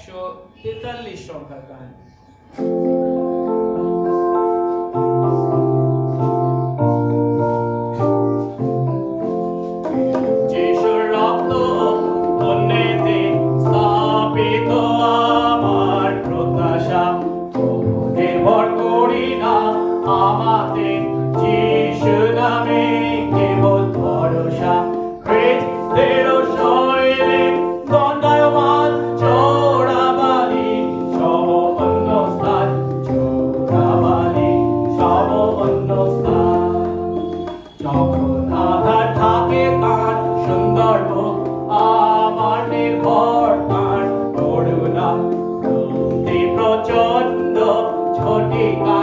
143 সংখ্যার গান। আমাদের যিশু নামে কেবল ভরসা, খ্রিস্টের শৈলে দণ্ডায়মান চোরাবালি সম অন্য স্থান, চোরাবালি সম অন্য স্থান। যখন আধার থাকে তার সুন্দর মুখ, আমার নির্ভর তার করুণা, প্রচন্ড ঝটিকা